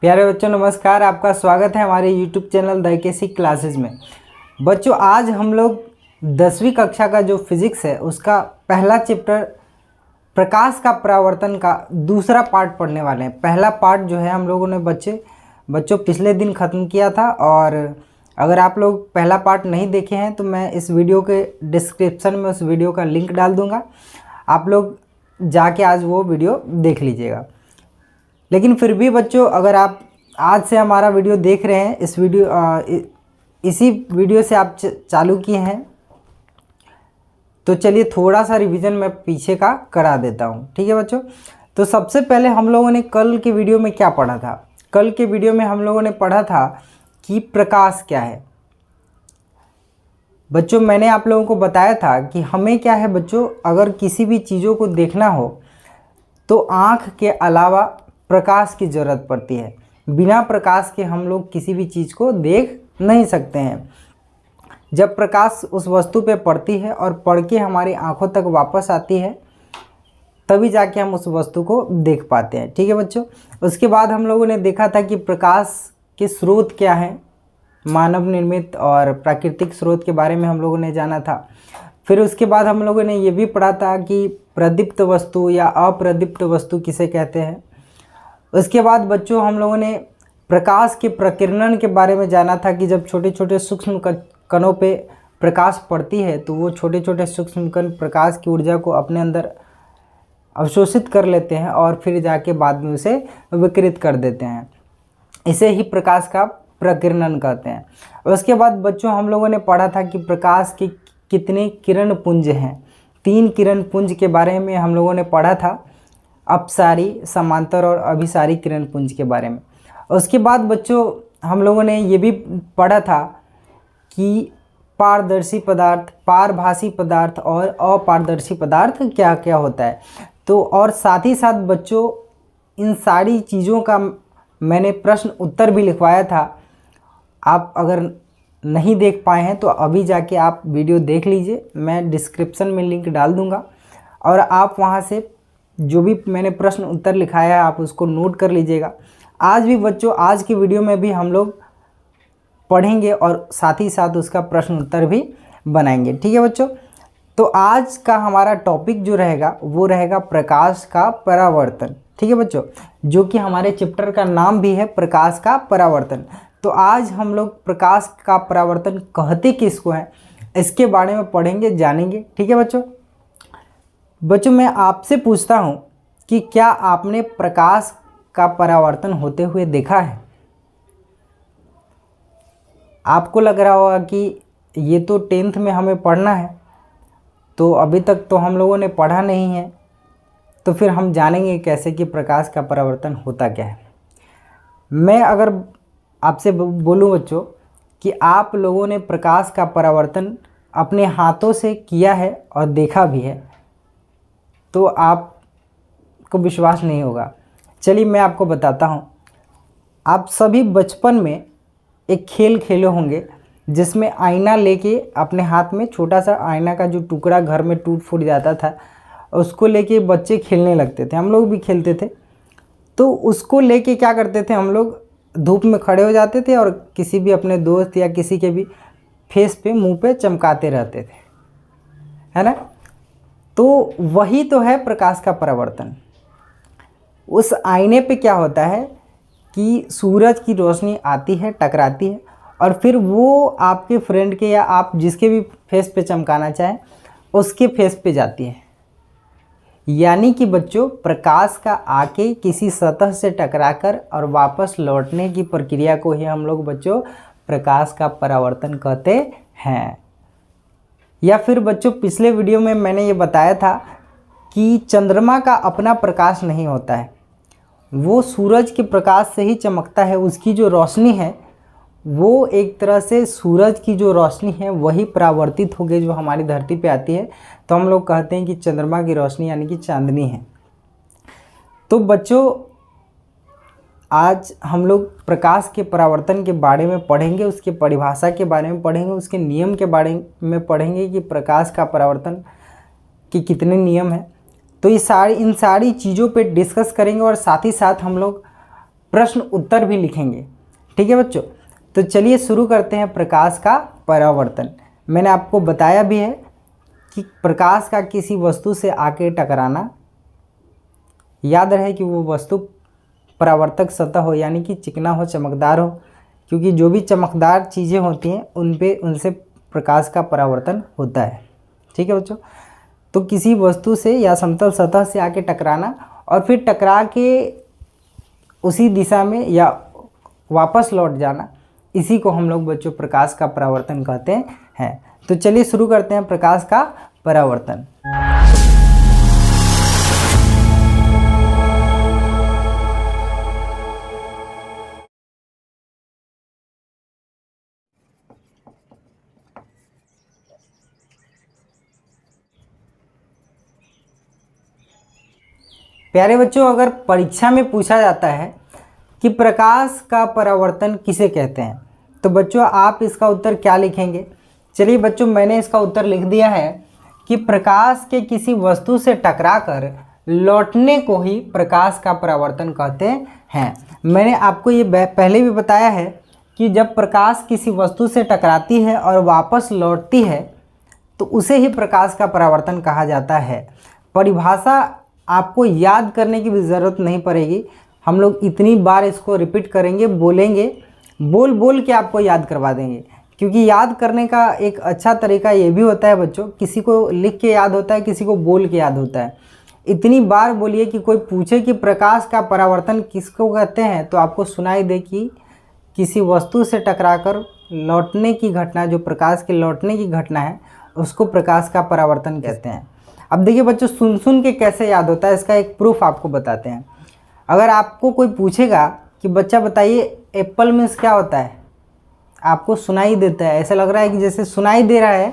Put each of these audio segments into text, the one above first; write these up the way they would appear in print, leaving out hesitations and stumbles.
प्यारे बच्चों नमस्कार। आपका स्वागत है हमारे YouTube channel the KC classes में। बच्चों आज हम लोग 10वीं कक्षा का जो फिजिक्स है उसका पहला चैप्टर प्रकाश का परावर्तन का दूसरा पार्ट पढ़ने वाले हैं। पहला पार्ट जो है हम लोगों ने बच्चों पिछले दिन ख़त्म किया था, और अगर आप लोग पहला पार्ट नहीं देखे हैं तो मैं इस वीडियो के डिस्क्रिप्शन में उस वीडियो का लिंक डाल दूँगा, आप लोग जाके आज वो वीडियो देख लीजिएगा। लेकिन फिर भी बच्चों अगर आप आज से हमारा वीडियो देख रहे हैं, इसी वीडियो से आप चालू किए हैं, तो चलिए थोड़ा सा रिवीजन मैं पीछे का करा देता हूं। ठीक है बच्चों, तो सबसे पहले हम लोगों ने कल के वीडियो में क्या पढ़ा था। कल के वीडियो में हम लोगों ने पढ़ा था कि प्रकाश क्या है। बच्चों मैंने आप लोगों को बताया था कि हमें क्या है बच्चों, अगर किसी भी चीज़ों को देखना हो तो आँख के अलावा प्रकाश की ज़रूरत पड़ती है। बिना प्रकाश के हम लोग किसी भी चीज़ को देख नहीं सकते हैं। जब प्रकाश उस वस्तु पे पड़ती है और पड़ के हमारी आंखों तक वापस आती है, तभी जाके हम उस वस्तु को देख पाते हैं। ठीक है बच्चों, उसके बाद हम लोगों ने देखा था कि प्रकाश के स्रोत क्या हैं, मानव निर्मित और प्राकृतिक स्रोत के बारे में हम लोगों ने जाना था। फिर उसके बाद हम लोगों ने ये भी पढ़ा था कि प्रदीप्त वस्तु या अप्रदीप्त वस्तु किसे कहते हैं। उसके बाद बच्चों हम लोगों ने प्रकाश के प्रकीर्णन के बारे में जाना था कि जब छोटे छोटे सूक्ष्म कणों पे प्रकाश पड़ती है तो वो छोटे छोटे सूक्ष्म कण प्रकाश की ऊर्जा को अपने अंदर अवशोषित कर लेते हैं और फिर जाके बाद में उसे विकिरित कर देते हैं। इसे ही प्रकाश का प्रकीर्णन कहते हैं। उसके बाद बच्चों हम लोगों ने पढ़ा था कि प्रकाश के कितने किरण पुंज हैं। 3 किरण पुंज के बारे में हम लोगों ने पढ़ा था, अपसारी, समांतर और अभिसारी किरण पुंज के बारे में। उसके बाद बच्चों हम लोगों ने ये भी पढ़ा था कि पारदर्शी पदार्थ, पारभासी पदार्थ और अपारदर्शी पदार्थ क्या क्या होता है। तो और साथ ही साथ बच्चों इन सारी चीज़ों का मैंने प्रश्न उत्तर भी लिखवाया था। आप अगर नहीं देख पाए हैं तो अभी जाके आप वीडियो देख लीजिए, मैं डिस्क्रिप्शन में लिंक डाल दूँगा, और आप वहाँ से जो भी मैंने प्रश्न उत्तर लिखाया है आप उसको नोट कर लीजिएगा। आज भी बच्चों आज की वीडियो में भी हम लोग पढ़ेंगे और साथ ही साथ उसका प्रश्न उत्तर भी बनाएंगे। ठीक है बच्चों, तो आज का हमारा टॉपिक जो रहेगा वो रहेगा प्रकाश का परावर्तन। ठीक है बच्चों, जो कि हमारे चैप्टर का नाम भी है प्रकाश का परावर्तन। तो आज हम लोग प्रकाश का परावर्तन कहते किसको हैं इसके बारे में पढ़ेंगे, जानेंगे। ठीक है बच्चों मैं आपसे पूछता हूं कि क्या आपने प्रकाश का परावर्तन होते हुए देखा है। आपको लग रहा होगा कि ये तो 10th में हमें पढ़ना है, तो अभी तक तो हम लोगों ने पढ़ा नहीं है, तो फिर हम जानेंगे कैसे कि प्रकाश का परावर्तन होता क्या है। मैं अगर आपसे बोलूं बच्चों कि आप लोगों ने प्रकाश का परावर्तन अपने हाथों से किया है और देखा भी है, तो आपको विश्वास नहीं होगा। चलिए मैं आपको बताता हूँ। आप सभी बचपन में एक खेल खेले होंगे जिसमें आईना लेके अपने हाथ में, छोटा सा आईना का जो टुकड़ा घर में टूट फूट जाता था उसको लेके बच्चे खेलने लगते थे। हम लोग भी खेलते थे। तो उसको लेके क्या करते थे, हम लोग धूप में खड़े हो जाते थे और किसी भी अपने दोस्त या किसी के भी फेस पे, मुंह पे चमकाते रहते थे, है ना। तो वही तो है प्रकाश का परावर्तन। उस आईने पे क्या होता है कि सूरज की रोशनी आती है, टकराती है, और फिर वो आपके फ्रेंड के या आप जिसके भी फेस पे चमकाना चाहें उसके फेस पे जाती है। यानी कि बच्चों प्रकाश का आके किसी सतह से टकराकर और वापस लौटने की प्रक्रिया को ही हम लोग बच्चों प्रकाश का परावर्तन कहते हैं। या फिर बच्चों पिछले वीडियो में मैंने ये बताया था कि चंद्रमा का अपना प्रकाश नहीं होता है, वो सूरज के प्रकाश से ही चमकता है। उसकी जो रोशनी है वो एक तरह से सूरज की जो रोशनी है वही परावर्तित होकर जो हमारी धरती पे आती है, तो हम लोग कहते हैं कि चंद्रमा की रोशनी यानी कि चांदनी है। तो बच्चों आज हम लोग प्रकाश के परावर्तन के बारे में पढ़ेंगे, उसके परिभाषा के बारे में पढ़ेंगे, उसके नियम के बारे में पढ़ेंगे कि प्रकाश का परावर्तन के कितने नियम हैं। तो इन सारी चीज़ों पे डिस्कस करेंगे, और साथ ही साथ हम लोग प्रश्न उत्तर भी लिखेंगे। ठीक है बच्चों, तो चलिए शुरू करते हैं प्रकाश का परावर्तन। मैंने आपको बताया भी है कि प्रकाश का किसी वस्तु से आके टकराना, याद रहे कि वो वस्तु परावर्तक सतह हो, यानी कि चिकना हो, चमकदार हो, क्योंकि जो भी चमकदार चीज़ें होती हैं उनसे प्रकाश का परावर्तन होता है। ठीक है बच्चों, तो किसी वस्तु से या समतल सतह से आके टकराना और फिर टकरा के उसी दिशा में या वापस लौट जाना, इसी को हम लोग बच्चों प्रकाश का परावर्तन कहते हैं। तो चलिए शुरू करते हैं प्रकाश का परावर्तन। प्यारे बच्चों, अगर परीक्षा में पूछा जाता है कि प्रकाश का परावर्तन किसे कहते हैं, तो बच्चों आप इसका उत्तर क्या लिखेंगे? चलिए बच्चों, मैंने इसका उत्तर लिख दिया है कि प्रकाश के किसी वस्तु से टकराकर लौटने को ही प्रकाश का परावर्तन कहते हैं। मैंने आपको ये पहले भी बताया है कि जब प्रकाश किसी वस्तु से टकराती है और वापस लौटती है तो उसे ही प्रकाश का परावर्तन कहा जाता है। परिभाषा आपको याद करने की भी ज़रूरत नहीं पड़ेगी, हम लोग इतनी बार इसको रिपीट करेंगे, बोलेंगे, बोल बोल के आपको याद करवा देंगे। क्योंकि याद करने का एक अच्छा तरीका ये भी होता है बच्चों, किसी को लिख के याद होता है, किसी को बोल के याद होता है। इतनी बार बोलिए कि कोई पूछे कि प्रकाश का परावर्तन किसको कहते हैं, तो आपको सुनाई दे कि किसी वस्तु से टकराकर लौटने की घटना, जो प्रकाश के लौटने की घटना है, उसको प्रकाश का परावर्तन कहते हैं। अब देखिए बच्चों, सुन सुन के कैसे याद होता है, इसका एक प्रूफ आपको बताते हैं। अगर आपको कोई पूछेगा कि बच्चा बताइए एप्पल मीन्स क्या होता है, आपको सुनाई देता है, ऐसा लग रहा है कि जैसे सुनाई दे रहा है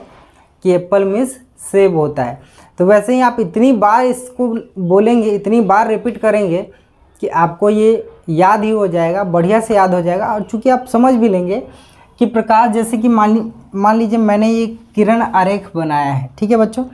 कि एप्पल मीन्स सेब होता है। तो वैसे ही आप इतनी बार इसको बोलेंगे, इतनी बार रिपीट करेंगे कि आपको ये याद ही हो जाएगा, बढ़िया से याद हो जाएगा। और चूँकि आप समझ भी लेंगे कि प्रकाश, जैसे कि मान लीजिए मैंने ये किरण आरेख बनाया है। ठीक है बच्चों,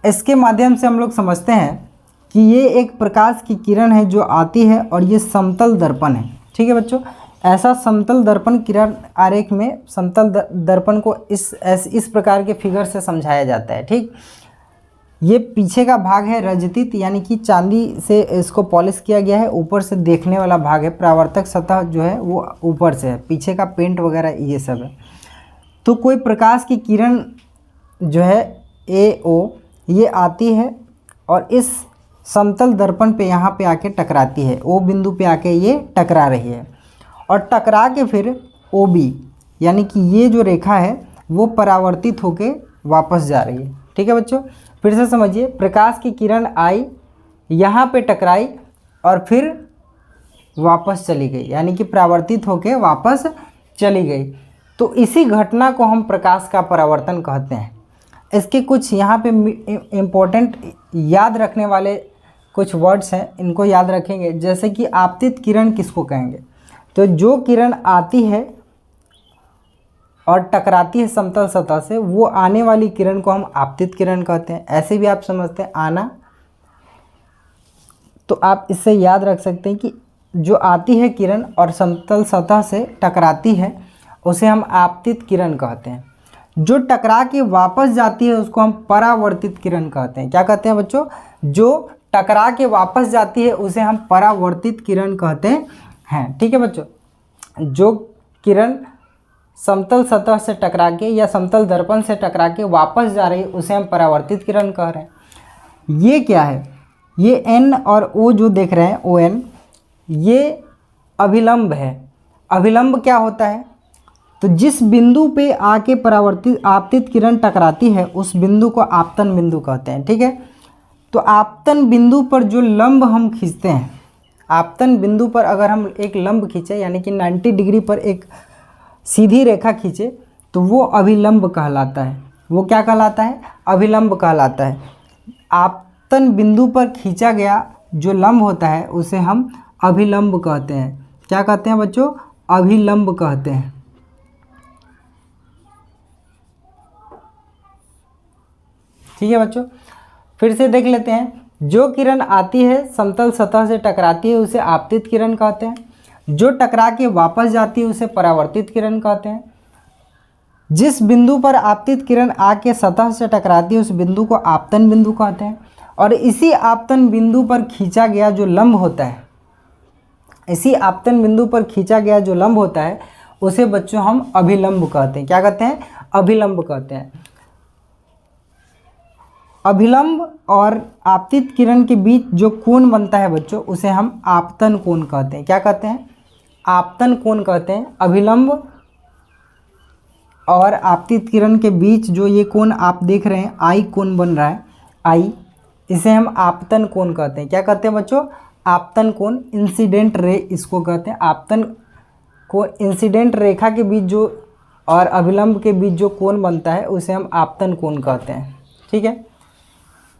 इसके माध्यम से हम लोग समझते हैं कि ये एक प्रकाश की किरण है जो आती है और ये समतल दर्पण है। ठीक है बच्चों, ऐसा समतल दर्पण किरण आरेख में समतल दर्पण को इस प्रकार के फिगर से समझाया जाता है। ठीक, ये पीछे का भाग है रजतित, यानी कि चांदी से इसको पॉलिश किया गया है। ऊपर से देखने वाला भाग है, परावर्तक सतह जो है वो ऊपर से है, पीछे का पेंट वगैरह ये सब है। तो कोई प्रकाश की किरण जो है AO, ये आती है और इस समतल दर्पण पे यहाँ पे आके टकराती है, O बिंदु पे आके ये टकरा रही है और टकरा के फिर OB, यानी कि ये जो रेखा है वो परावर्तित होके वापस जा रही है। ठीक है बच्चों, फिर से समझिए, प्रकाश की किरण आई, यहाँ पे टकराई और फिर वापस चली गई, यानी कि परावर्तित होके वापस चली गई। तो इसी घटना को हम प्रकाश का परावर्तन कहते हैं। इसके कुछ यहाँ पे इम्पोर्टेंट याद रखने वाले कुछ वर्ड्स हैं, इनको याद रखेंगे। जैसे कि आपतित किरण किसको कहेंगे, तो जो किरण आती है और टकराती है समतल सतह से, वो आने वाली किरण को हम आपतित किरण कहते हैं। ऐसे भी आप समझते हैं आना, तो आप इससे याद रख सकते हैं कि जो आती है किरण और समतल सतह से टकराती है उसे हम आपतित किरण कहते हैं। जो टकरा के वापस जाती है उसको हम परावर्तित किरण कहते हैं। क्या कहते हैं बच्चों? जो टकरा के वापस जाती है उसे हम परावर्तित किरण कहते हैं। ठीक है बच्चों, जो किरण समतल सतह से टकरा के या समतल दर्पण से टकरा के वापस जा रही है उसे हम परावर्तित किरण कह रहे हैं। ये क्या है? ये N और O जो देख रहे हैं, ON, ये अभिलंब है। अभिलंब क्या होता है? तो जिस बिंदु पे आके परावर्तित आपतित किरण टकराती है उस बिंदु को आपतन बिंदु कहते हैं। ठीक है, तो आपतन बिंदु पर जो लंब हम खींचते हैं, आपतन बिंदु पर अगर हम एक लंब खींचे, यानी कि 90 डिग्री पर एक सीधी रेखा खींचे, तो वो अभिलंब कहलाता है। वो क्या कहलाता है? अभिलंब कहलाता है। आपतन बिंदु पर खींचा गया जो लंब होता है उसे हम अभिलंब कहते हैं। क्या कहते हैं बच्चों? अभिलंब कहते हैं। ठीक है बच्चों, फिर से देख लेते हैं। जो किरण आती है समतल सतह से टकराती है उसे आपतित किरण कहते हैं। जो टकरा के वापस जाती है उसे परावर्तित किरण कहते हैं। जिस बिंदु पर आपतित किरण आके सतह से टकराती है उस बिंदु को आपतन बिंदु कहते हैं। और इसी आपतन बिंदु पर खींचा गया जो लंब होता है, इसी आपतन बिंदु पर खींचा गया जो लंब होता है उसे बच्चों हम अभिलंब कहते हैं। क्या कहते हैं? अभिलंब कहते हैं। अभिलंब और आपतित किरण के बीच जो कोण बनता है बच्चों उसे हम आपतन कोण कहते हैं। क्या कहते हैं? आपतन कोण कहते हैं। अभिलंब और आपतित किरण के बीच जो ये कोण आप देख रहे हैं, आई कोण बन रहा है, आई, इसे हम आपतन कोण कहते हैं। क्या कहते हैं बच्चों? आपतन कोण। इंसिडेंट रे इसको कहते हैं। आपतन को इंसिडेंट रेखा के बीच जो और अभिलंब के बीच जो कोण बनता है उसे हम आपतन कोण कहते हैं। ठीक है।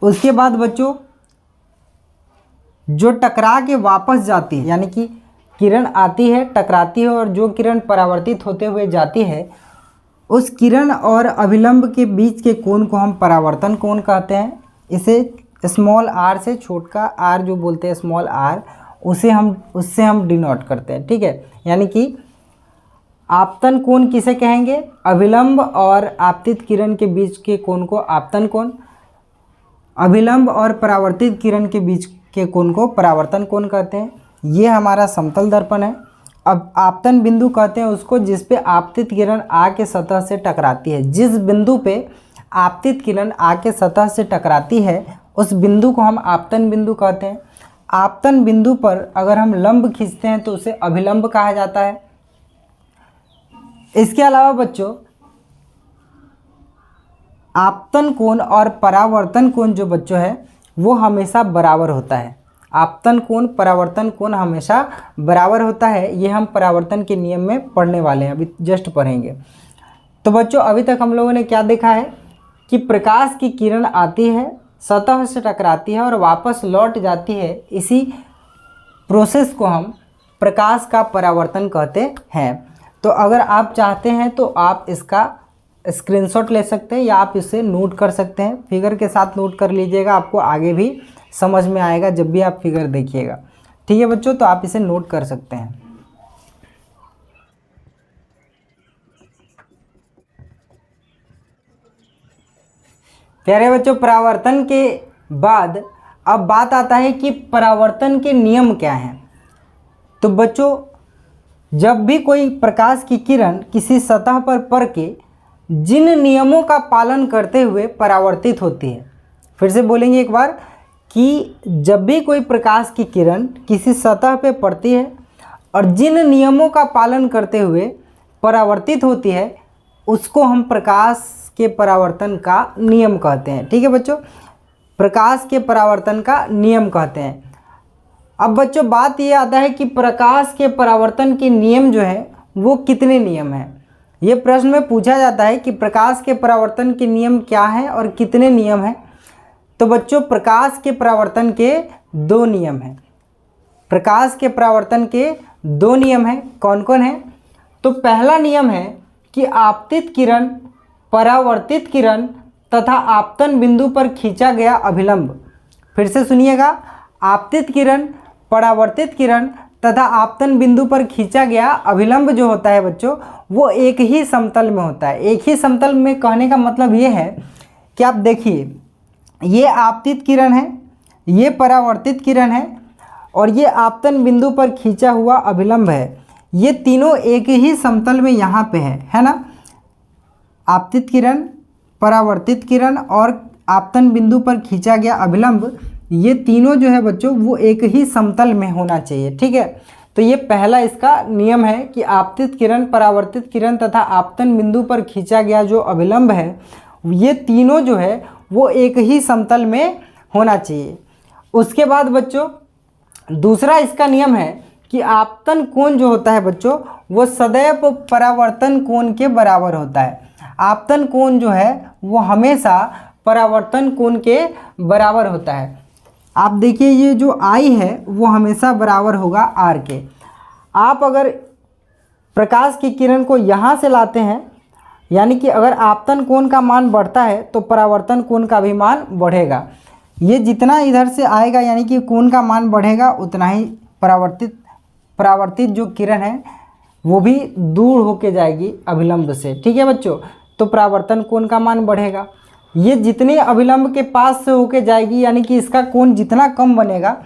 उसके बाद बच्चों जो टकरा के वापस जाती है, यानी कि किरण आती है, टकराती है और जो किरण परावर्तित होते हुए जाती है, उस किरण और अभिलंब के बीच के कोण को हम परावर्तन कोण कहते हैं। इसे स्मॉल आर से छोटा आर जो बोलते हैं, स्मॉल आर, उससे हम डिनोट करते हैं। ठीक है। यानी कि आपतन कोण किसे कहेंगे? अभिलंब और आपतित किरण के बीच के कोण को आपतन कोण, अभिलंब और परावर्तित किरण के बीच के कोण को परावर्तन कोण कहते हैं। ये हमारा समतल दर्पण है। अब आपतन बिंदु कहते हैं उसको जिस पे आपतित किरण आके सतह से टकराती है। जिस बिंदु पे आपतित किरण आके सतह से टकराती है उस बिंदु को हम आपतन बिंदु कहते हैं। आपतन बिंदु पर अगर हम लंब खींचते हैं तो उसे अभिलंब कहा जाता है। इसके अलावा बच्चों आपतन कोण और परावर्तन कोण जो बच्चों है वो हमेशा बराबर होता है। आपतन कोण परावर्तन कोण हमेशा बराबर होता है। ये हम परावर्तन के नियम में पढ़ने वाले हैं, अभी जस्ट पढ़ेंगे। तो बच्चों अभी तक हम लोगों ने क्या देखा है कि प्रकाश की किरण आती है, सतह से टकराती है और वापस लौट जाती है। इसी प्रोसेस को हम प्रकाश का परावर्तन कहते हैं। तो अगर आप चाहते हैं तो आप इसका स्क्रीनशॉट ले सकते हैं या आप इसे नोट कर सकते हैं। फिगर के साथ नोट कर लीजिएगा, आपको आगे भी समझ में आएगा जब भी आप फिगर देखिएगा। ठीक है बच्चों, तो आप इसे नोट कर सकते हैं। प्यारे बच्चों, परावर्तन के बाद अब बात आता है कि परावर्तन के नियम क्या हैं। तो बच्चों जब भी कोई प्रकाश की किरण किसी सतह पर पड़ के जिन नियमों का पालन करते हुए परावर्तित होती है, फिर से बोलेंगे एक बार कि जब भी कोई प्रकाश की किरण किसी सतह पे पड़ती है और जिन नियमों का पालन करते हुए परावर्तित होती है उसको हम प्रकाश के परावर्तन का नियम कहते हैं। ठीक है बच्चों, प्रकाश के परावर्तन का नियम कहते हैं। अब बच्चों बात ये आता है कि प्रकाश के परावर्तन के नियम जो है वो कितने नियम हैं। ये प्रश्न में पूछा जाता है कि प्रकाश के परावर्तन के नियम क्या हैं और कितने नियम हैं। तो बच्चों प्रकाश के परावर्तन के 2 नियम हैं। प्रकाश के परावर्तन के 2 नियम हैं। कौन कौन है? तो पहला नियम है कि आपतित किरण, परावर्तित किरण तथा आपतन बिंदु पर खींचा गया अभिलंब। फिर से सुनिएगा, आपतित किरण, परावर्तित किरण तथा आपतन बिंदु पर खींचा गया अभिलंब जो होता है बच्चों वो एक ही समतल में होता है। एक ही समतल में कहने का मतलब ये है कि आप देखिए, ये आपतित किरण है, ये परावर्तित किरण है और ये आपतन बिंदु पर खींचा हुआ अभिलंब है। ये तीनों एक ही समतल में यहाँ पे है ना। आपतित किरण, परावर्तित किरण और आपतन बिंदु पर खींचा गया अभिलंब, ये तीनों जो है बच्चों वो एक ही समतल में होना चाहिए। ठीक है। तो ये पहला इसका नियम है कि आपतित किरण, परावर्तित किरण तथा आपतन बिंदु पर खींचा गया जो अभिलंब है ये तीनों जो है वो एक ही समतल में होना चाहिए। उसके बाद बच्चों दूसरा इसका नियम है कि आपतन कोण जो होता है बच्चों वो सदैव परावर्तन कोण के बराबर होता है। आपतन कोण जो है वो हमेशा परावर्तन कोण के बराबर होता है। आप देखिए ये जो आई है वो हमेशा बराबर होगा आर के। आप अगर प्रकाश की किरण को यहाँ से लाते हैं, यानी कि अगर आपतन कोण का मान बढ़ता है तो परावर्तन कोण का भी मान बढ़ेगा। ये जितना इधर से आएगा यानी कि कोण का मान बढ़ेगा उतना ही परावर्तित परावर्तित जो किरण है वो भी दूर होके जाएगी अभिलंब से। ठीक है बच्चों, तो परावर्तन कोण का मान बढ़ेगा। ये जितने अभिलंब के पास से होके जाएगी यानी कि इसका कोण जितना कम बनेगा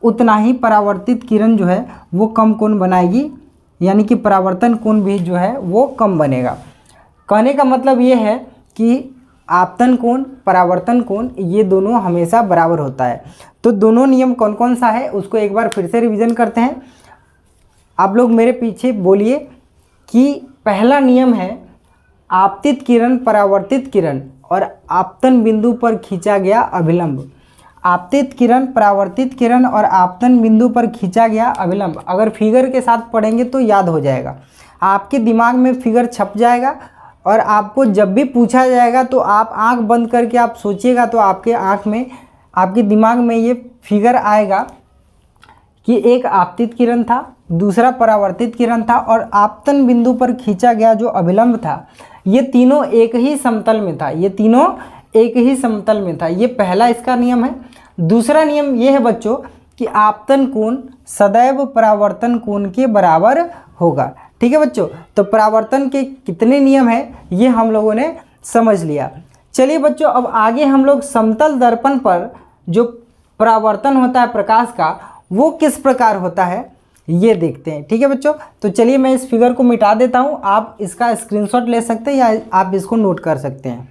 उतना ही परावर्तित किरण जो है वो कम कोण बनाएगी, यानी कि परावर्तन कोण भी जो है वो कम बनेगा। कहने का मतलब ये है कि आपतन कोण परावर्तन कोण ये दोनों हमेशा बराबर होता है। तो दोनों नियम कौन कौन सा है उसको एक बार फिर से रिवीजन करते हैं। आप लोग मेरे पीछे बोलिए कि पहला नियम है आपतित किरण परावर्तित किरण और आपतन बिंदु पर खींचा गया अभिलंब। आपतित किरण परावर्तित किरण और आपतन बिंदु पर खींचा गया अभिलंब, अगर फिगर के साथ पढ़ेंगे तो याद हो जाएगा, आपके दिमाग में फिगर छप जाएगा और आपको जब भी पूछा जाएगा तो आप आंख बंद करके आप सोचिएगा तो आपके आंख में आपके दिमाग में ये फिगर आएगा कि एक आपतित किरण था, दूसरा परावर्तित किरण था और आपतन बिंदु पर खींचा गया जो अभिलंब था ये तीनों एक ही समतल में था, ये तीनों एक ही समतल में था। ये पहला इसका नियम है। दूसरा नियम ये है बच्चों कि आपतन कोण सदैव परावर्तन कोण के बराबर होगा। ठीक है बच्चों, तो परावर्तन के कितने नियम हैं ये हम लोगों ने समझ लिया। चलिए बच्चों, अब आगे हम लोग समतल दर्पण पर जो परावर्तन होता है प्रकाश का वो किस प्रकार होता है ये देखते हैं। ठीक है बच्चों, तो चलिए मैं इस फिगर को मिटा देता हूँ, आप इसका स्क्रीनशॉट ले सकते हैं या आप इसको नोट कर सकते हैं।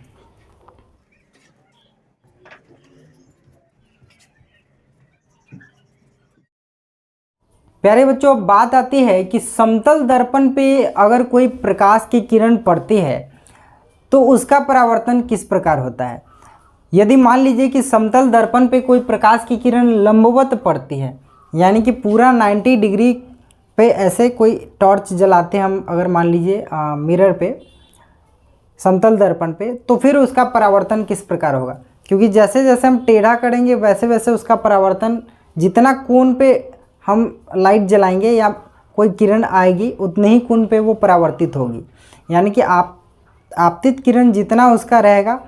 प्यारे बच्चों, अब बात आती है कि समतल दर्पण पे अगर कोई प्रकाश की किरण पड़ती है तो उसका परावर्तन किस प्रकार होता है। यदि मान लीजिए कि समतल दर्पण पे कोई प्रकाश की किरण लंबवत पड़ती है, यानी कि पूरा 90 डिग्री पे ऐसे कोई टॉर्च जलाते हैं हम, अगर मान लीजिए मिरर पे समतल दर्पण पे, तो फिर उसका परावर्तन किस प्रकार होगा, क्योंकि जैसे जैसे हम टेढ़ा करेंगे वैसे वैसे उसका परावर्तन, जितना कोण पे हम लाइट जलाएंगे या कोई किरण आएगी उतने ही कोण पे वो परावर्तित होगी, यानी कि आपतित किरण जितना उसका रहेगा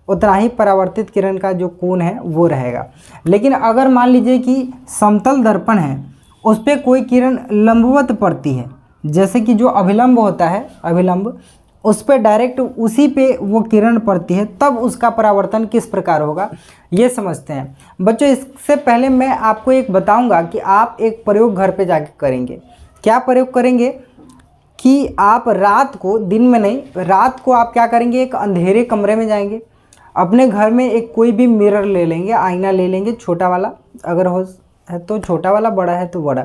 उतना ही परावर्तित किरण का जो कोण है वो रहेगा। लेकिन अगर मान लीजिए कि समतल दर्पण है उस पर कोई किरण लंबवत पड़ती है, जैसे कि जो अभिलंब होता है अभिलंब, उस पर डायरेक्ट उसी पे वो किरण पड़ती है, तब उसका परावर्तन किस प्रकार होगा ये समझते हैं। बच्चों, इससे पहले मैं आपको एक बताऊंगा कि आप एक प्रयोग घर पे जाके करेंगे। क्या प्रयोग करेंगे कि आप रात को, दिन में नहीं, रात को आप क्या करेंगे, एक अंधेरे कमरे में जाएंगे, अपने घर में एक कोई भी मिरर ले लेंगे, आईना ले लेंगे, छोटा वाला अगर हो है तो छोटा वाला, बड़ा है तो बड़ा।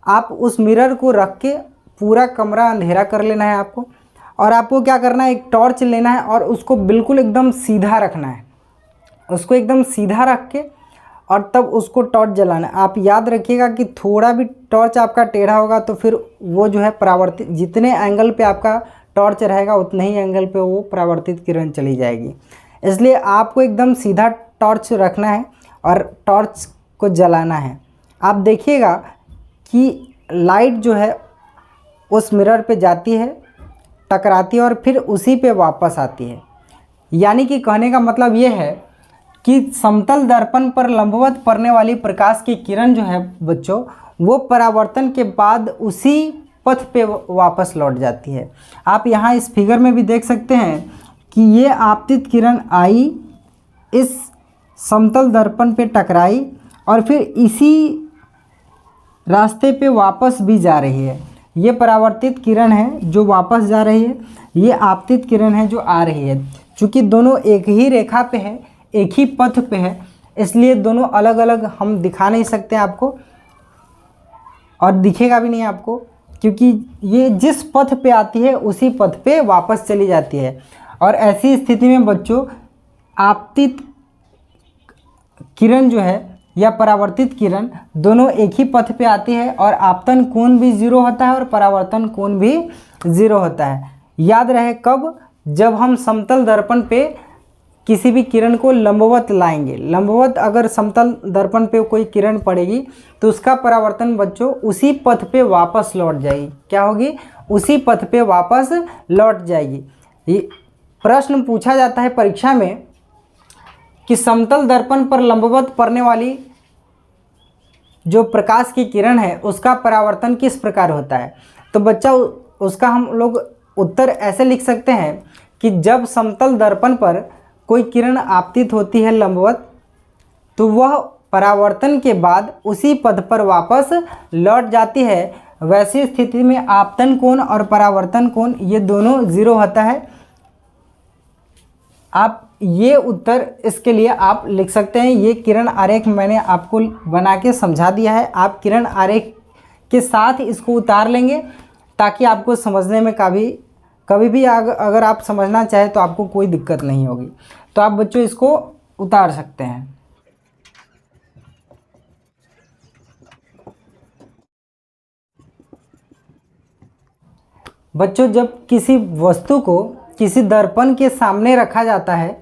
आप उस मिरर को रख के पूरा कमरा अंधेरा कर लेना है आपको, और आपको क्या करना है, एक टॉर्च लेना है और उसको बिल्कुल एकदम सीधा रखना है, उसको एकदम सीधा रख के और तब उसको टॉर्च जलाना है। आप याद रखिएगा कि थोड़ा भी टॉर्च आपका टेढ़ा होगा तो फिर वो जो है परावर्तित, जितने एंगल पे आपका टॉर्च रहेगा उतने ही एंगल पे वो परावर्तित किरण चली जाएगी। इसलिए आपको एकदम सीधा टॉर्च रखना है और टॉर्च को जलाना है। आप देखिएगा कि लाइट जो है उस मिरर पे जाती है, टकराती है और फिर उसी पे वापस आती है। यानी कि कहने का मतलब ये है कि समतल दर्पण पर लंबवत पड़ने वाली प्रकाश की किरण जो है बच्चों, वो परावर्तन के बाद उसी पथ पे वापस लौट जाती है। आप यहाँ इस फिगर में भी देख सकते हैं कि ये आपतित किरण आई, इस समतल दर्पण पे टकराई और फिर इसी रास्ते पे वापस भी जा रही है। ये परावर्तित किरण है जो वापस जा रही है, ये आपतित किरण है जो आ रही है। चूँकि दोनों एक ही रेखा पे है, एक ही पथ पे है, इसलिए दोनों अलग अलग हम दिखा नहीं सकते आपको, और दिखेगा भी नहीं आपको, क्योंकि ये जिस पथ पे आती है उसी पथ पे वापस चली जाती है। और ऐसी स्थिति में बच्चों आपतित किरण जो है या परावर्तित किरण दोनों एक ही पथ पे आती है और आपतन कोण भी 0 होता है और परावर्तन कोण भी 0 होता है। याद रहे कब, जब हम समतल दर्पण पे किसी भी किरण को लंबवत लाएंगे। लंबवत अगर समतल दर्पण पे कोई किरण पड़ेगी तो उसका परावर्तन बच्चों उसी पथ पे वापस लौट जाएगी। क्या होगी, उसी पथ पे वापस लौट जाएगी। ये प्रश्न पूछा जाता है परीक्षा में कि समतल दर्पण पर लंबवत पड़ने वाली जो प्रकाश की किरण है उसका परावर्तन किस प्रकार होता है। तो बच्चा उसका हम लोग उत्तर ऐसे लिख सकते हैं कि जब समतल दर्पण पर कोई किरण आपतित होती है लंबवत, तो वह परावर्तन के बाद उसी पथ पर वापस लौट जाती है। वैसी स्थिति में आपतन कोण और परावर्तन कोण ये दोनों 0 होता है। आप ये उत्तर इसके लिए आप लिख सकते हैं। ये किरण आरेख मैंने आपको बना के समझा दिया है, आप किरण आरेख के साथ इसको उतार लेंगे ताकि आपको समझने में कभी भी अगर आप समझना चाहें तो आपको कोई दिक्कत नहीं होगी। तो आप बच्चों इसको उतार सकते हैं। बच्चों जब किसी वस्तु को किसी दर्पण के सामने रखा जाता है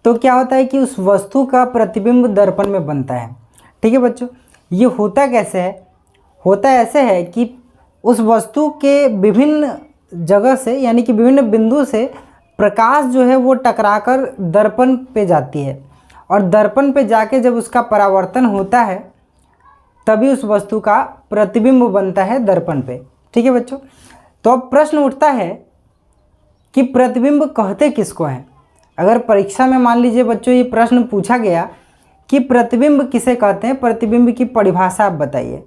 तो क्या होता है कि उस वस्तु का प्रतिबिंब दर्पण में बनता है। ठीक है बच्चों, ये होता कैसे है? होता ऐसे है कि उस वस्तु के विभिन्न जगह से यानी कि विभिन्न बिंदु से प्रकाश जो है वो टकराकर दर्पण पे जाती है और दर्पण पे जाके जब उसका परावर्तन होता है तभी उस वस्तु का प्रतिबिंब बनता है दर्पण पे। ठीक है बच्चों, तो अब प्रश्न उठता है कि प्रतिबिंब कहते किसको हैं। अगर परीक्षा में मान लीजिए बच्चों ये प्रश्न पूछा गया कि प्रतिबिंब किसे कहते हैं, प्रतिबिंब की परिभाषा आप बताइए,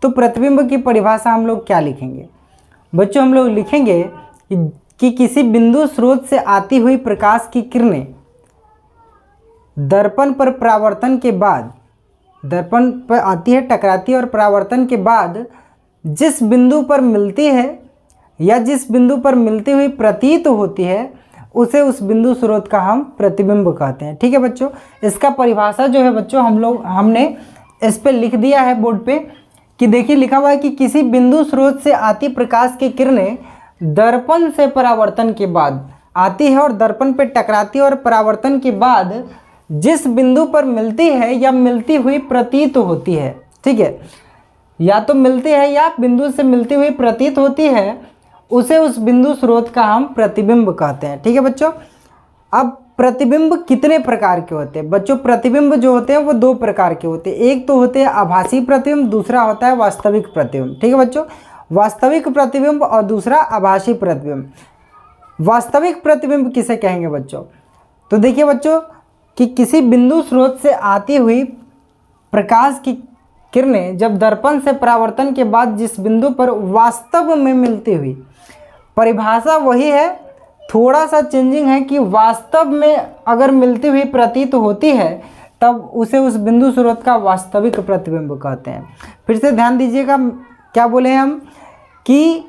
तो प्रतिबिंब की परिभाषा हम लोग क्या लिखेंगे बच्चों? हम लोग लिखेंगे कि किसी बिंदु स्रोत से आती हुई प्रकाश की किरणें दर्पण पर परावर्तन के बाद, दर्पण पर आती है, टकराती है और परावर्तन के बाद जिस बिंदु पर मिलती है या जिस बिंदु पर मिलती हुई प्रतीत होती है उसे उस बिंदु स्रोत का हम प्रतिबिंब कहते हैं। ठीक है बच्चों, इसका परिभाषा जो है बच्चों हमने इस पे लिख दिया है बोर्ड पे कि देखिए लिखा हुआ है कि किसी बिंदु स्रोत से आती प्रकाश की किरणें दर्पण से परावर्तन के बाद आती है और दर्पण पे टकराती है और परावर्तन के बाद जिस बिंदु पर मिलती है या मिलती हुई प्रतीत होती है। ठीक है, या तो मिलती है या बिंदु से मिलती हुई प्रतीत होती है, उसे उस बिंदु स्रोत का हम प्रतिबिंब कहते हैं। ठीक है बच्चों, अब प्रतिबिंब कितने प्रकार के होते हैं बच्चों? प्रतिबिंब जो होते हैं वो 2 प्रकार के होते हैं। एक तो होते हैं आभासी प्रतिबिंब, दूसरा होता है वास्तविक प्रतिबिंब। ठीक है बच्चों, वास्तविक प्रतिबिंब और दूसरा आभासी प्रतिबिंब। वास्तविक प्रतिबिंब किसे कहेंगे बच्चों? तो देखिए बच्चों कि किसी बिंदु स्रोत से आती हुई प्रकाश की किरणें जब दर्पण से परावर्तन के बाद जिस बिंदु पर वास्तव में मिलती हुई, परिभाषा वही है, थोड़ा सा चेंजिंग है कि वास्तव में अगर मिलती हुई प्रतीत होती है तब उसे उस बिंदु स्रोत का वास्तविक प्रतिबिंब कहते हैं। फिर से ध्यान दीजिएगा, क्या बोले हम कि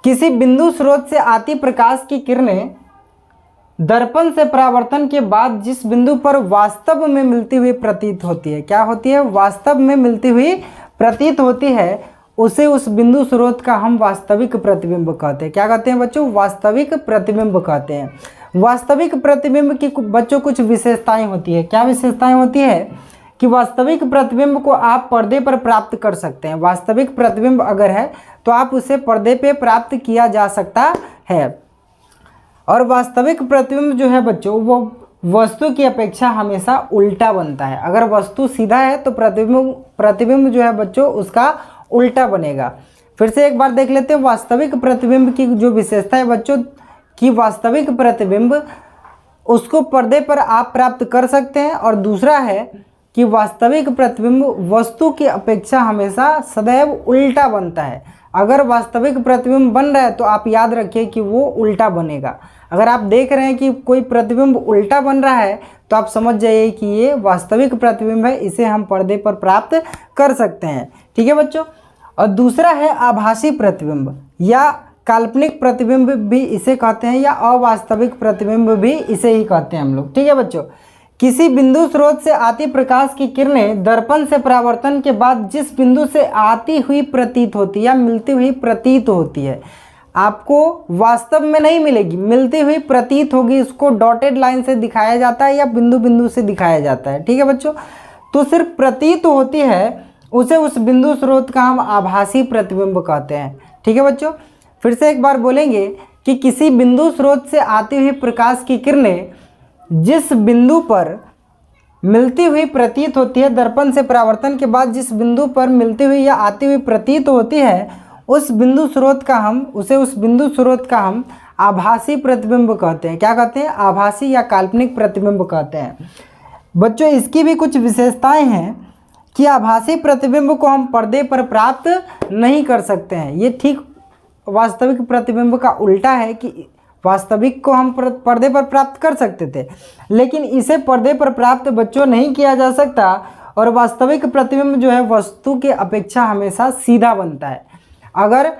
किसी बिंदु स्रोत से आती प्रकाश की किरणें दर्पण से परावर्तन के बाद जिस बिंदु पर वास्तव में मिलती हुई प्रतीत होती है, क्या होती है? वास्तव में मिलती हुई प्रतीत होती है, उसे उस बिंदु स्रोत का हम वास्तविक प्रतिबिंब कहते हैं। क्या कहते हैं बच्चों? वास्तविक प्रतिबिंब कहते हैं। वास्तविक प्रतिबिंब की बच्चों कुछ विशेषताएं होती है। क्या विशेषताएं होती है कि वास्तविक प्रतिबिंब को आप पर्दे पर प्राप्त कर सकते हैं। वास्तविक प्रतिबिंब अगर है तो आप उसे पर्दे पे प्राप्त किया जा सकता है। और वास्तविक प्रतिबिंब जो है बच्चों वो वस्तु की अपेक्षा हमेशा उल्टा बनता है। अगर वस्तु सीधा है तो प्रतिबिंब जो है बच्चों उसका उल्टा बनेगा। फिर से एक बार देख लेते हैं वास्तविक प्रतिबिंब की जो विशेषता है बच्चों कि वास्तविक प्रतिबिंब उसको पर्दे पर आप प्राप्त कर सकते हैं, और दूसरा है कि वास्तविक प्रतिबिंब वस्तु की अपेक्षा हमेशा सदैव उल्टा बनता है। अगर वास्तविक प्रतिबिंब बन रहा है तो आप याद रखिए कि वो उल्टा बनेगा। अगर आप देख रहे हैं कि कोई प्रतिबिंब उल्टा बन रहा है तो आप समझ जाइए कि ये वास्तविक प्रतिबिंब है, इसे हम पर्दे पर प्राप्त कर सकते हैं। ठीक है बच्चों, और दूसरा है आभासी प्रतिबिंब या काल्पनिक प्रतिबिंब भी इसे कहते हैं, या अवास्तविक प्रतिबिंब भी इसे ही कहते हैं हम लोग। ठीक है बच्चों, किसी बिंदु स्रोत से आती प्रकाश की किरणें दर्पण से परावर्तन के बाद जिस बिंदु से आती हुई प्रतीत होती है या मिलती हुई प्रतीत होती है, आपको वास्तव में नहीं मिलेगी, मिलती हुई प्रतीत होगी। इसको डॉटेड लाइन से दिखाया जाता है या बिंदु बिंदु से दिखाया जाता है। ठीक है बच्चों, तो सिर्फ प्रतीत होती है, उसे उस बिंदु स्रोत का हम आभासी प्रतिबिंब कहते हैं। ठीक है बच्चों, फिर से एक बार बोलेंगे कि किसी बिंदु स्रोत से आती हुई प्रकाश की किरणें जिस बिंदु पर मिलती हुई प्रतीत होती है। दर्पण से परावर्तन के बाद जिस बिंदु पर मिलती हुई या आती हुई प्रतीत होती है उस बिंदु स्रोत का हम आभासी प्रतिबिंब कहते हैं। क्या कहते हैं? आभासी या काल्पनिक प्रतिबिंब कहते हैं। बच्चों इसकी भी कुछ विशेषताएं हैं कि आभासी प्रतिबिंब को हम पर्दे पर प्राप्त नहीं कर सकते हैं। ये ठीक वास्तविक प्रतिबिंब का उल्टा है कि वास्तविक को हम पर्दे पर प्राप्त कर सकते थे, लेकिन इसे पर्दे पर प्राप्त बच्चों नहीं किया जा सकता। और वास्तविक प्रतिबिंब जो है वस्तु के अपेक्षा हमेशा सीधा बनता है। अगर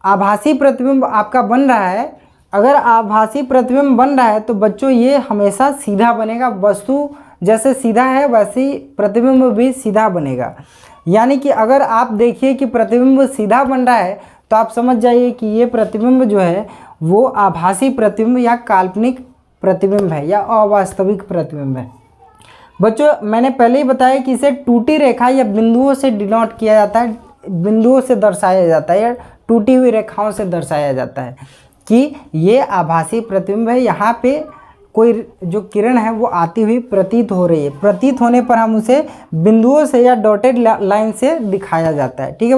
आभासी प्रतिबिंब आपका बन रहा है, अगर आभासी प्रतिबिंब बन रहा है तो बच्चों ये हमेशा सीधा बनेगा। वस्तु जैसे सीधा है वैसे प्रतिबिंब भी सीधा बनेगा। यानी कि अगर आप देखिए कि प्रतिबिंब सीधा बन रहा है तो आप समझ जाइए कि ये प्रतिबिंब जो है वो आभासी प्रतिबिंब या काल्पनिक प्रतिबिंब है या अवास्तविक प्रतिबिंब है। बच्चों मैंने पहले ही बताया कि इसे टूटी रेखा या बिंदुओं से डिनोट किया जाता है, बिंदुओं से दर्शाया जाता है या टूटी हुई रेखाओं से दर्शाया जाता है कि ये आभासी प्रतिबिंब है। यहाँ पे कोई जो किरण है वो आती हुई प्रतीत हो रही है। प्रतीत होने पर हम उसे बिंदुओं से या डॉटेड लाइन से दिखाया जाता है। ठीक है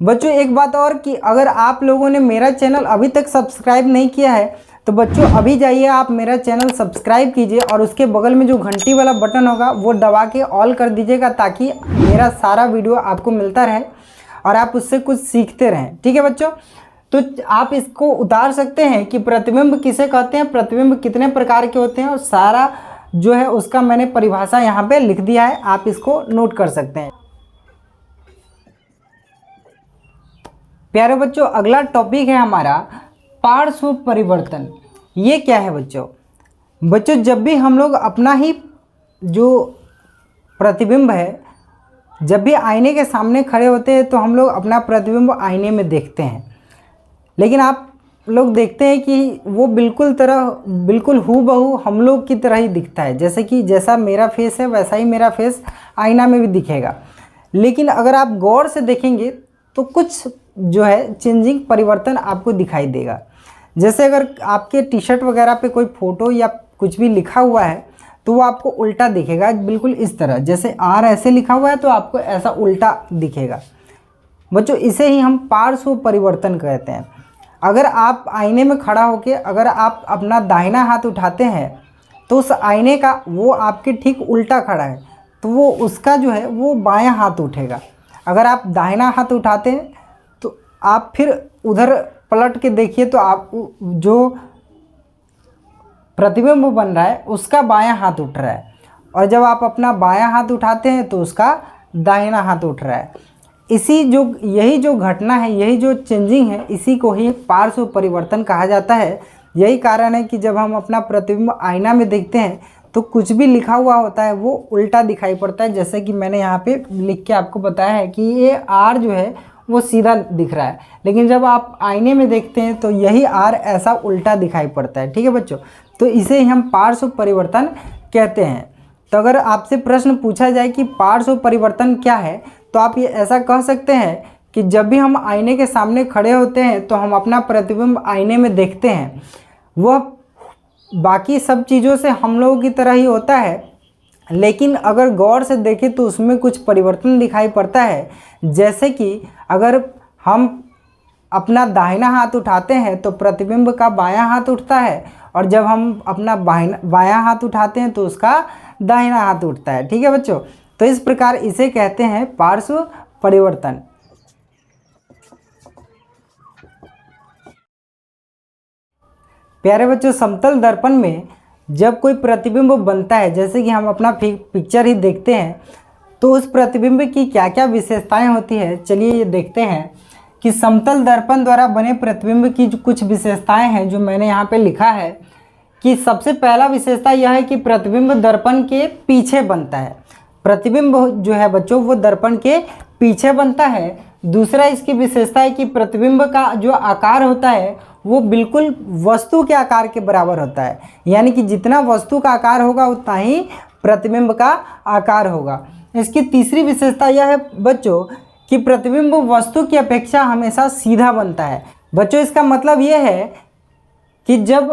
बच्चों एक बात और कि अगर आप लोगों ने मेरा चैनल अभी तक सब्सक्राइब नहीं किया है तो बच्चों अभी जाइए आप मेरा चैनल सब्सक्राइब कीजिए और उसके बगल में जो घंटी वाला बटन होगा वो दबा के ऑल कर दीजिएगा ताकि मेरा सारा वीडियो आपको मिलता रहे और आप उससे कुछ सीखते रहें। ठीक है बच्चों, तो आप इसको उतार सकते हैं कि प्रतिबिंब किसे कहते हैं, प्रतिबिंब कितने प्रकार के होते हैं और सारा जो है उसका मैंने परिभाषा यहाँ पे लिख दिया है, आप इसको नोट कर सकते हैं। प्यारे बच्चों अगला टॉपिक है हमारा पार्श्व परिवर्तन। ये क्या है बच्चों जब भी हम लोग अपना ही जो प्रतिबिंब है, जब भी आईने के सामने खड़े होते हैं तो हम लोग अपना प्रतिबिंब आईने में देखते हैं, लेकिन आप लोग देखते हैं कि वो बिल्कुल हूबहू हम लोग की तरह ही दिखता है। जैसे कि जैसा मेरा फेस है वैसा ही मेरा फेस आईना में भी दिखेगा। लेकिन अगर आप गौर से देखेंगे तो कुछ जो है चेंजिंग परिवर्तन आपको दिखाई देगा। जैसे अगर आपके टी शर्ट वगैरह पे कोई फ़ोटो या कुछ भी लिखा हुआ है तो वो आपको उल्टा दिखेगा, बिल्कुल इस तरह। जैसे आर ऐसे लिखा हुआ है तो आपको ऐसा उल्टा दिखेगा। बच्चों इसे ही हम पार्श्व परिवर्तन कहते हैं। अगर आप आईने में खड़ा होकर अगर आप अपना दाहिना हाथ उठाते हैं तो उस आईने का वो आपके ठीक उल्टा खड़ा है तो वो उसका जो है वो बायां हाथ उठेगा। अगर आप दाहिना हाथ उठाते हैं तो आप फिर उधर पलट के देखिए तो आप जो प्रतिबिंब बन रहा है उसका बायां हाथ उठ रहा है, और जब आप अपना बायां हाथ उठाते हैं तो उसका दाहिना हाथ उठ रहा है। यही जो घटना है, यही जो चेंजिंग है, इसी को ही पार्श्व परिवर्तन कहा जाता है। यही कारण है कि जब हम अपना प्रतिबिंब आईना में देखते हैं तो कुछ भी लिखा हुआ होता है वो उल्टा दिखाई पड़ता है। जैसे कि मैंने यहाँ पे लिख के आपको बताया है कि ये आर जो है वो सीधा दिख रहा है, लेकिन जब आप आईने में देखते हैं तो यही आर ऐसा उल्टा दिखाई पड़ता है। ठीक है बच्चों, तो इसे ही हम पार्श्व परिवर्तन कहते हैं। तो अगर आपसे प्रश्न पूछा जाए कि पार्श्व परिवर्तन क्या है तो आप ये ऐसा कह सकते हैं कि जब भी हम आईने के सामने खड़े होते हैं तो हम अपना प्रतिबिंब आईने में देखते हैं, वह बाकी सब चीज़ों से हम लोगों की तरह ही होता है, लेकिन अगर गौर से देखें तो उसमें कुछ परिवर्तन दिखाई पड़ता है। जैसे कि अगर हम अपना दाहिना हाथ उठाते हैं तो प्रतिबिंब का बायां हाथ उठता है, और जब हम अपना बायां हाथ उठाते हैं तो उसका दाहिना हाथ उठता है। ठीक है बच्चों, तो इस प्रकार इसे कहते हैं पार्श्व परिवर्तन। प्यारे बच्चों समतल दर्पण में जब कोई प्रतिबिंब बनता है, जैसे कि हम अपना पिक्चर ही देखते हैं, तो उस प्रतिबिंब की क्या क्या विशेषताएं होती है, चलिए ये देखते हैं कि समतल दर्पण द्वारा बने प्रतिबिंब की जो कुछ विशेषताएं हैं जो मैंने यहाँ पे लिखा है। कि सबसे पहला विशेषता यह है कि प्रतिबिंब दर्पण के पीछे बनता है। प्रतिबिंब जो है बच्चों वो दर्पण के पीछे बनता है। दूसरा इसकी विशेषता है कि प्रतिबिंब का जो आकार होता है वो बिल्कुल वस्तु के आकार के बराबर होता है, यानी कि जितना वस्तु का आकार होगा उतना ही प्रतिबिंब का आकार होगा। इसकी तीसरी विशेषता यह है बच्चों कि प्रतिबिंब वस्तु की अपेक्षा हमेशा सीधा बनता है। बच्चों इसका मतलब यह है कि जब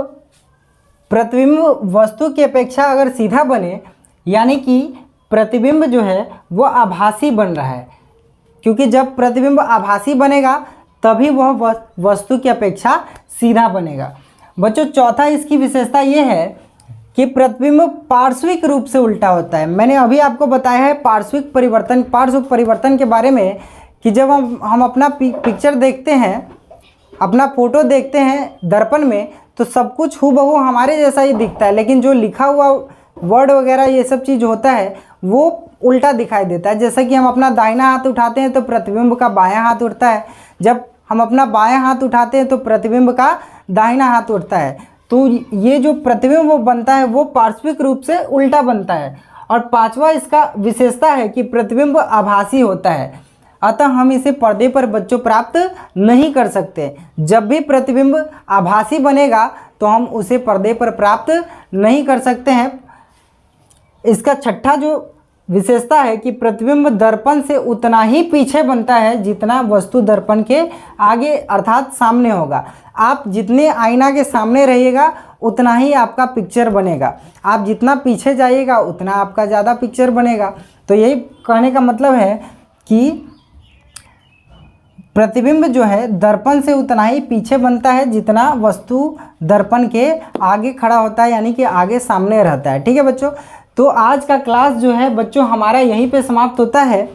प्रतिबिंब वस्तु की अपेक्षा अगर सीधा बने, यानी कि प्रतिबिंब जो है वो आभासी बन रहा है, क्योंकि जब प्रतिबिंब आभासी बनेगा तभी वह वस्तु की अपेक्षा सीधा बनेगा। बच्चों चौथा इसकी विशेषता ये है कि प्रतिबिंब पार्श्विक रूप से उल्टा होता है। मैंने अभी आपको बताया है पार्श्व परिवर्तन के बारे में कि जब हम अपना पिक्चर देखते हैं, अपना फ़ोटो देखते हैं दर्पण में, तो सब कुछ हूबहू हमारे जैसा ही दिखता है, लेकिन जो लिखा हुआ वर्ड वगैरह ये सब चीज़ होता है वो उल्टा दिखाई देता है। जैसा कि हम अपना दाहिना हाथ उठाते हैं तो प्रतिबिंब का बायां हाथ उठता है, जब हम अपना बायां हाथ उठाते हैं तो प्रतिबिंब का दाहिना हाथ उठता है। तो ये जो प्रतिबिंब बनता है वो पार्श्विक रूप से उल्टा बनता है। और पांचवा इसका विशेषता है कि प्रतिबिंब आभासी होता है, अतः हम इसे पर्दे पर बच्चों प्राप्त नहीं कर सकते। जब भी प्रतिबिंब आभासी बनेगा तो हम उसे पर्दे पर प्राप्त नहीं कर सकते हैं। इसका छठा जो विशेषता है कि प्रतिबिंब दर्पण से उतना ही पीछे बनता है जितना वस्तु दर्पण के आगे अर्थात सामने होगा। आप जितने आईना के सामने रहिएगा उतना ही आपका पिक्चर बनेगा, आप जितना पीछे जाइएगा उतना आपका ज़्यादा पिक्चर बनेगा। तो यही कहने का मतलब है कि प्रतिबिंब जो है दर्पण से उतना ही पीछे बनता है जितना वस्तु दर्पण के आगे खड़ा होता है, यानी कि आगे सामने रहता है। ठीक है बच्चों, तो आज का क्लास जो है बच्चों हमारा यहीं पे समाप्त होता है।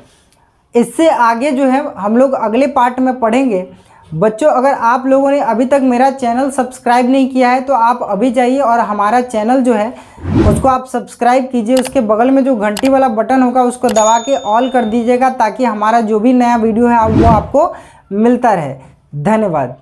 इससे आगे जो है हम लोग अगले पार्ट में पढ़ेंगे। बच्चों अगर आप लोगों ने अभी तक मेरा चैनल सब्सक्राइब नहीं किया है तो आप अभी जाइए और हमारा चैनल जो है उसको आप सब्सक्राइब कीजिए। उसके बगल में जो घंटी वाला बटन होगा उसको दबा के ऑल कर दीजिएगा, ताकि हमारा जो भी नया वीडियो है वो आपको मिलता रहे। धन्यवाद।